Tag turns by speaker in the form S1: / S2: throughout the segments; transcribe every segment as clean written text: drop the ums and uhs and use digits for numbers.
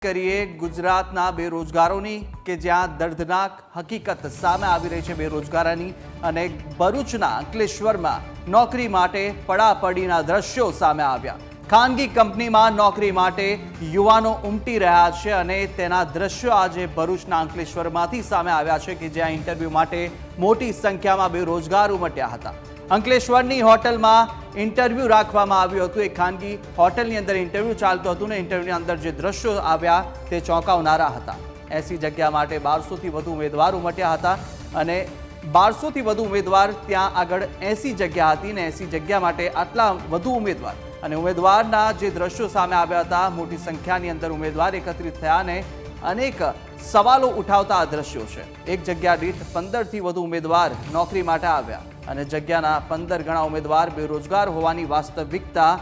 S1: કરીએ ગુજરાતના બેરોજગારોની કે જ્યાં દર્દનાક હકીકત સામે આવી રહી છે બેરોજગારીની અને ભરૂચના અંકલેશ્વરમાં નોકરી માટે પડાપડીના દ્રશ્યો સામે આવ્યા। ખાનગી કંપનીમાં નોકરી માટે યુવાનો ઉમટી રહ્યા છે અને તેના દ્રશ્યો આજે ભરૂચના અંકલેશ્વરમાંથી સામે આવ્યા છે કે જ્યાં ઇન્ટરવ્યૂ માટે મોટી સંખ્યામાં બેરોજગાર ઉમટ્યા હતા। અંકલેશ્વરની હોટલમાં ઇન્ટરવ્યૂ રાખવામાં આવ્યું હતું। એક ખાનગી હોટલની અંદર ઇન્ટરવ્યૂ ચાલતું હતું ને ઇન્ટરવ્યૂની અંદર જે દ્રશ્યો આવ્યા તે ચોંકાવનારા હતા। 80 જગ્યા માટે 1200થી વધુ ઉમેદવાર ઉમટ્યા હતા અને 1200થી વધુ ઉમેદવાર ત્યાં આગળ 80 જગ્યા હતી ને 80 જગ્યા માટે આટલા વધુ ઉમેદવાર અને ઉમેદવારના જે દ્રશ્યો સામે આવ્યા હતા મોટી સંખ્યાની અંદર ઉમેદવાર એકત્રિત થયા અને અનેક સવાલો ઉઠાવતા આ દ્રશ્યો છે। એક જગ્યા દીઠ 15થી વધુ ઉમેદવાર નોકરી માટે આવ્યા અને જગ્યાના 15 ગણા ઉમેદવાર બેરોજગાર હોવાની વાસ્તવિકતા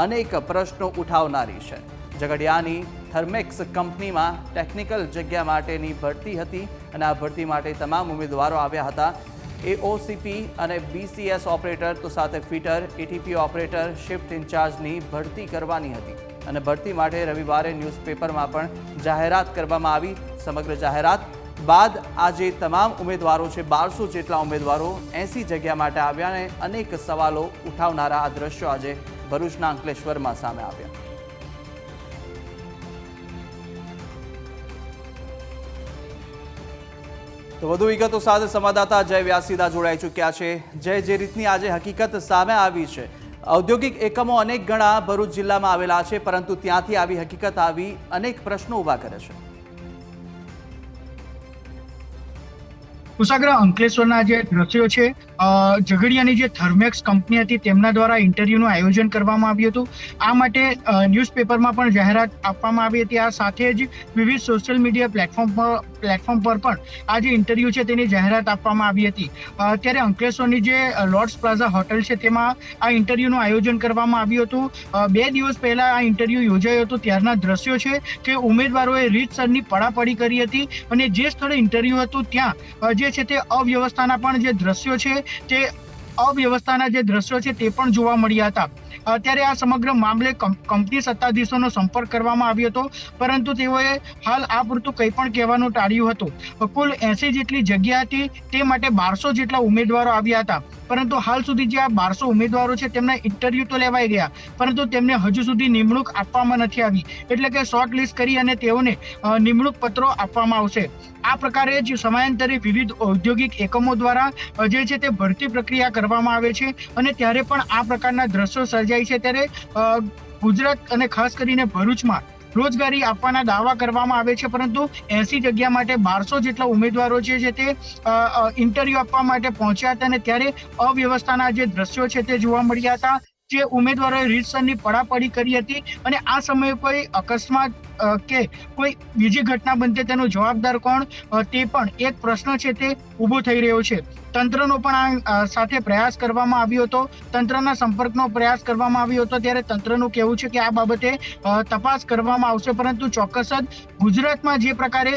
S1: અનેક પ્રશ્નો ઉઠાવનારી છે। ઝઘડિયાની થર્મેક્સ કંપનીમાં ટેકનિકલ જગ્યા માટેની ભરતી હતી અને આ ભરતી માટે તમામ ઉમેદવારો આવ્યા હતા। એઓસીપી અને બીસીએસ ઓપરેટર તો સાથે ફિટર એટીપી ઓપરેટર શિફ્ટ ઇન્ચાર્જની ભરતી કરવાની હતી અને ભરતી માટે રવિવારે ન્યૂઝપેપરમાં પણ જાહેરાત કરવામાં આવી। સમગ્ર જાહેરાત બાદ આજે તમામ ઉમેદવારો છે 1200 જેટલા ઉમેદવારો 80 જગ્યા માટે આવ્યા અને અનેક સવાલો ઉઠાવનારા આ દ્રશ્યો આજે ભરૂચના અંકલેશ્વરમાં સામે આવ્યા। તો વધુ વિગતો સાથે સંવાદદાતા જય વ્યાસીદા જોડાઈ ચૂક્યા છે। જય, જે રીતની આજે હકીકત સામે આવી છે, ઔદ્યોગિક એકમો અનેક ગણા ભરૂચ જિલ્લામાં આવેલા છે પરંતુ ત્યાંથી આવી હકીકત આવી અનેક પ્રશ્નો ઊભા કરે છે।
S2: કુશાગ્ર અંકલેશ્વરના જે દ્રશ્યો છે, ઝઘડિયાની જે થર્મેક્સ કંપની હતી તેમના દ્વારા ઇન્ટરવ્યુનું આયોજન કરવામાં આવ્યું હતું। આ માટે ન્યૂઝપેપરમાં પણ જાહેરાત આપવામાં આવી હતી। આ સાથે જ વિવિધ સોશિયલ મીડિયા પ્લેટફોર્મ પર પણ આ જે ઇન્ટરવ્યુ છે તેની જાહેરાત આપવામાં આવી હતી। ત્યારે અંકલેશ્વરની જે લોર્ડ્સ પ્લાઝા હોટલ છે તેમાં આ ઇન્ટરવ્યુનું આયોજન કરવામાં આવ્યું હતું। 2 દિવસ પહેલા આ ઇન્ટરવ્યુ યોજાયું હતું ત્યારના દ્રશ્યો છે કે ઉમેદવારોએ રીતસરની પડાપડી કરી હતી અને જે સ્થળે ઇન્ટરવ્યુ હતું ત્યાં જે છે તે અવ્યવસ્થાના પણ જે દ્રશ્યો છે તે પણ જોવા મળ્યા હતા। ત્યારે આ સમગ્ર મામલે કંપની સત્તાધીશોનો સંપર્ક કરવામાં આવ્યો હતો પરંતુ તેઓએ હાલ આ પૂરતું કંઈ પણ કહેવાનું ટાળ્યું હતું। કુલ 80 જેટલી જગ્યા હતી તે માટે 1200 જેટલા ઉમેદવારો આવ્યા હતા પરંતુ હાલ સુધી જે આ 1200 ઉમેદવારો છે તેમના ઇન્ટરવ્યુ તો લેવાઈ ગયા પરંતુ તેમને હજુ સુધી નિમણૂક આપવામાં નથી આવી, એટલે કે શોર્ટ લિસ્ટ કરી અને તેઓને નિમણૂક પત્રો આપવામાં આવશે। આ પ્રકારે જ સમયાંતરે વિવિધ ઔદ્યોગિક એકમો દ્વારા જે છે તે ભરતી પ્રક્રિયા કરવામાં આવે છે અને ત્યારે પણ આ પ્રકારના દ્રશ્યો સર્જાય છે। ત્યારે ગુજરાત અને ખાસ કરીને ભરૂચમાં રોજગારી આપવાના દાવા કરવામાં આવે છે પરંતુ 80 જગ્યા માટે 1200 જેટલા ઉમેદવારો છે તે ઇન્ટરવ્યુ આપવા માટે પહોંચ્યા હતા અને ત્યારે અવ્યવસ્થાના જે દ્રશ્યો છે તે જોવા મળ્યા હતા। જે ઉમેદવારોએ રીતસરની પડાપડી કરી હતી અને આ સમયે કોઈ અકસ્માત કે કોઈ બીજી ઘટના બનતે તેનો જવાબદાર કોણ તે પણ એક પ્રશ્ન છે તે ઊભો થઈ રહ્યો છે। તંત્રનો પણ આ સાથે પ્રયાસ કરવામાં આવ્યો હતો, તંત્રના સંપર્કનો પ્રયાસ કરવામાં આવ્યો હતો। ત્યારે તંત્રનું કહેવું છે કે આ બાબતે તપાસ કરવામાં આવશે પરંતુ ચોક્કસ જ ગુજરાતમાં જે પ્રકારે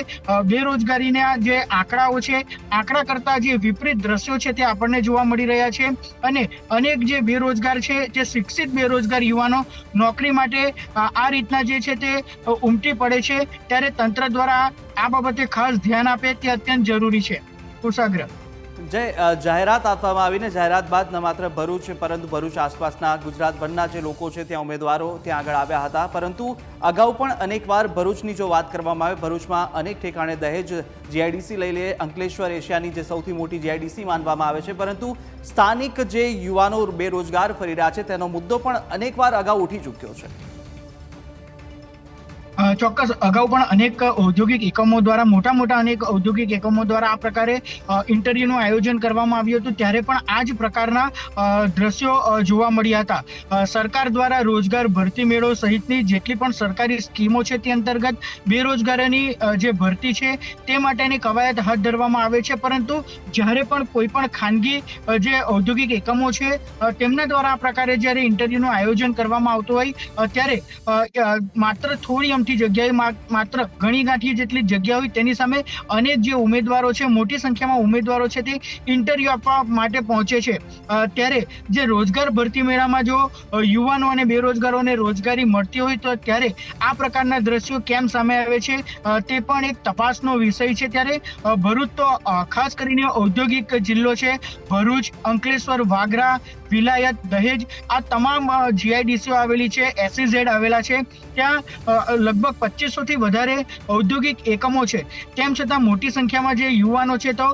S2: બેરોજગારીના જે આંકડાઓ છે, આંકડા કરતાં જે વિપરીત દ્રશ્યો છે તે આપણને જોવા મળી રહ્યા છે અને અનેક જે બેરોજગાર છે, જે શિક્ષિત બેરોજગાર યુવાનો નોકરી માટે આ રીતના જે છે તે ઉમટી પડે છે। ત્યારે તંત્ર દ્વારા આ બાબતે ખાસ ધ્યાન આપે તે અત્યંત જરૂરી છે। કુશાગ્ર
S1: જય, જાહેરાત આપવામાં આવીને જાહેરાત બાદ ન માત્ર ભરૂચ પરંતુ ભરૂચ આસપાસના ગુજરાતભરના જે લોકો છે ત્યાં ઉમેદવારો ત્યાં આગળ આવ્યા હતા પરંતુ અગાઉ પણ અનેકવાર ભરૂચની જો વાત કરવામાં આવે ભરૂચમાં અનેક ઠેકાણે દહેજ જીઆઈડીસી લઈ લે, અંકલેશ્વર એશિયાની જે સૌથી મોટી જીઆઈડીસી માનવામાં આવે છે પરંતુ સ્થાનિક જે યુવાનો બેરોજગાર ફરી રહ્યા છે તેનો મુદ્દો પણ અનેકવાર અગાઉ ઉઠી ચૂક્યો છે।
S2: ચોક્કસ અગાઉ પણ અનેક ઔદ્યોગિક એકમો દ્વારા મોટા અનેક ઔદ્યોગિક એકમો દ્વારા આ પ્રકારે ઇન્ટરવ્યુનું આયોજન કરવામાં આવ્યું હતું ત્યારે પણ આ જ પ્રકારના દ્રશ્યો જોવા મળ્યા હતા। સરકાર દ્વારા રોજગાર ભરતી મેળો સહિતની જેટલી પણ સરકારી સ્કીમો છે તે અંતર્ગત બેરોજગારીની જે ભરતી છે તે માટેની કવાયત હાથ ધરવામાં આવે છે પરંતુ જ્યારે પણ કોઈ પણ ખાનગી જે ઔદ્યોગિક એકમો છે તેમના દ્વારા આ પ્રકારે જ્યારે ઇન્ટરવ્યુનું આયોજન કરવામાં આવતું હોય ત્યારે માત્ર થોડી મોટી જગ્યાએ માત્ર ઘણી ગાંઠી જેટલી જગ્યા હોય તેની સામે અનેક જે ઉમેદવારો છે, મોટી સંખ્યામાં ઉમેદવારો છે, તે ઇન્ટરવ્યુ આપવા માટે પહોંચે છે। ત્યારે જે રોજગાર ભરતી મેળામાં જો યુવાનો અને બેરોજગારોને રોજગારી મળતી હોય તો ત્યારે આ પ્રકારના દ્રશ્યો કેમ સામે આવે છે તે પણ એક તપાસનો વિષય છે। ત્યારે ભરૂચ તો ખાસ કરીને ઔદ્યોગિક જિલ્લો છે। ભરૂચ, અંકલેશ્વર, વાગરા, વિલાયત, દહેજ આ તમામ જીઆઈડીસીઓ આવેલી છે, એસઈઝેડ આવેલા છે। ત્યાં લગભગ 2500 થી વધારે ઔદ્યોગિક એકમો છે। તેમ છતાં મોટી સંખ્યામાં જે યુવાનો છે તો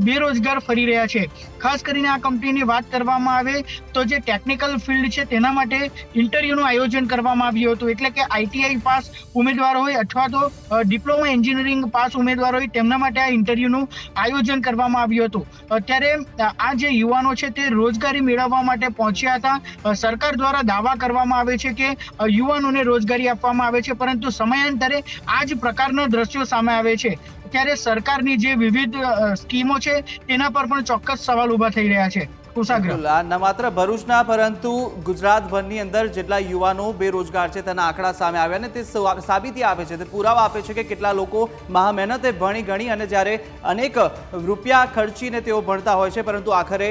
S2: બેરોજગાર ફરી રહ્યા છે। ખાસ કરીને આ કંપનીની વાત કરવામાં આવે તો જે ટેકનિકલ ફિલ્ડ છે તેના માટે ઇન્ટરવ્યુનું આયોજન કરવામાં આવ્યું હતું। એટલે કે આઈટીઆઈ પાસ ઉમેદવારો હોય અથવા તો ડિપ્લોમા એન્જિનિયરિંગ પાસ ઉમેદવારો હોય તેમના માટે આ ઇન્ટરવ્યુનું આયોજન કરવામાં આવ્યું હતું। ત્યારે આ જે યુવાનો છે તે રોજગારી મેળવવા માટે પહોંચ્યા હતા। સરકાર દ્વારા દાવા કરવામાં આવે છે કે યુવાનોને રોજગારી આપવામાં આવે છે, પરંતુ સમયાંતરે આ જ પ્રકારના દ્રશ્યો સામે આવે છે। ત્યારે સરકારની જે વિવિધ સ્કીમો છે તેના પર પણ ચોક્કસ સવાલ ઊભા થઈ રહ્યા છે।
S1: ન માત્ર ભરૂચના પરંતુ ગુજરાતભરની અંદર જેટલા યુવાનો બેરોજગાર છે તેના આંકડા સામે આવ્યા ને તે સાબિતી આપે છે, તે પુરાવા આપે છે કે કેટલા લોકો મહા મહેનતે ભણી ગણી અને જ્યારે અનેક રૂપિયા ખર્ચીને તેઓ ભણતા હોય છે પરંતુ આખરે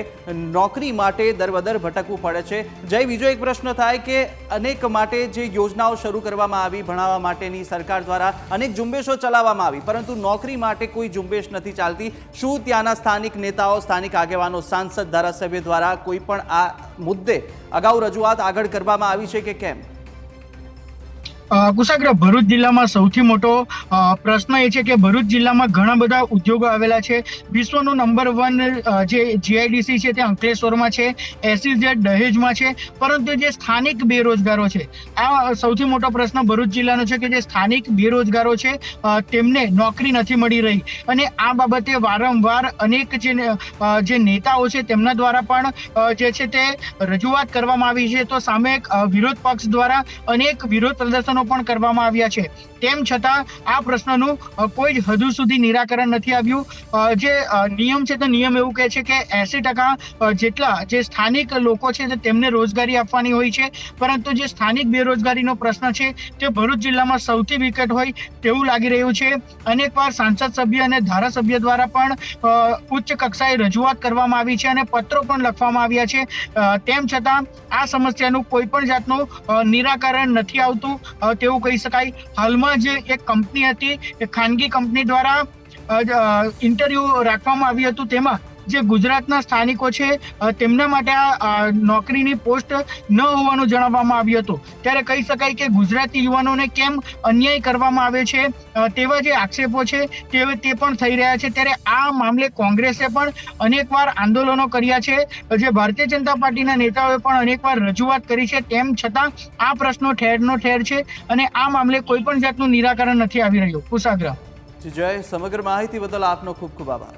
S1: નોકરી માટે દરબદર ભટકવું પડે છે। જય, બીજો એક પ્રશ્ન થાય કે અનેક માટે જે યોજનાઓ શરૂ કરવામાં આવી ભણાવવા માટેની સરકાર દ્વારા અનેક ઝુંબેશો ચલાવવામાં આવી પરંતુ નોકરી માટે કોઈ ઝુંબેશ નથી ચાલતી। શું ત્યાંના સ્થાનિક નેતાઓ, સ્થાનિક આગેવાનો, સાંસદ, ધારાસભ્ય દ્વારા કોઈ પણ આ મુદ્દે અગાઉ રજૂઆત આગળ કરવામાં આવી છે કે કેમ?
S2: કુશાગ્ર, ભરૂચ જિલ્લામાં સૌથી મોટો પ્રશ્ન એ છે કે ભરૂચ જિલ્લામાં ઘણા બધા ઉદ્યોગો આવેલા છે। વિશ્વનું નંબર 1 જે જીઆઈડીસી છે તે અંકલેશ્વરમાં છે, એસઈઝેડ દહેજમાં છે, પરંતુ જે સ્થાનિક બેરોજગારો છે આ સૌથી મોટો પ્રશ્ન ભરૂચ જિલ્લાનો છે કે જે સ્થાનિક બેરોજગારો છે તેમને નોકરી નથી મળી રહી અને આ બાબતે વારંવાર અનેક જે નેતાઓ છે તેમના દ્વારા પણ જે છે તે રજૂઆત કરવામાં આવી છે। તો સામે વિરોધ પક્ષ દ્વારા અનેક વિરોધ પ્રદર્શન પણ કરવામાં આવ્યા છે, તેમ છતાં આ પ્રશ્નનું કોઈ જ હજુ સુધી નિરાકરણ નથી આવ્યું। જે નિયમ છે તે નિયમ એવું કહે છે કે 80% જેટલા જે સ્થાનિક લોકો છે તેમને રોજગારી આપવાની હોય છે, પરંતુ જે સ્થાનિક બેરોજગારીનો પ્રશ્ન છે તે ભરૂચ જિલ્લામાં સૌથી વિકટ હોય તેવું લાગી રહ્યું છે। અનેકવાર સાંસદ સભ્ય અને ધારાસભ્ય દ્વારા પણ ઉચ્ચ કક્ષાએ રજૂઆત કરવામાં આવી છે અને પત્રો પણ લખવામાં આવ્યા છે, તેમ છતાં આ સમસ્યાનું કોઈ પણ જાતનું નિરાકરણ નથી આવતું તેવું કહી શકાય। હાલમાં જે એક કંપની હતી, એ ખાનગી કંપની દ્વારા ઇન્ટરવ્યુ રાખવામાં આવ્યું હતું, તેમાં જે ગુજરાતના સ્થાનિકો છે તેમના માટે આ નોકરીની પોસ્ટ ન હોવાનું જણાવવામાં આવ્યું હતું। ત્યારે કહી શકાય કે ગુજરાતી યુવાનોને કેમ અન્યાય કરવામાં આવે છે તેવા જે આક્ષેપો છે તે પણ થઈ રહ્યા છે। ત્યારે આ મામલે કોંગ્રેસે પણ અનેકવાર આંદોલનો કર્યા છે, જે ભારતીય જનતા પાર્ટીના નેતાઓએ પણ અનેકવાર રજૂઆત કરી છે, તેમ છતાં આ પ્રશ્નો ઠેરનો ઠેર છે અને આ મામલે કોઈ પણ જાતનું નિરાકરણ નથી આવી રહ્યું। કુશાગ્ર,
S1: જય, સમગ્ર માહિતી બદલ આપનો ખૂબ ખૂબ આભાર।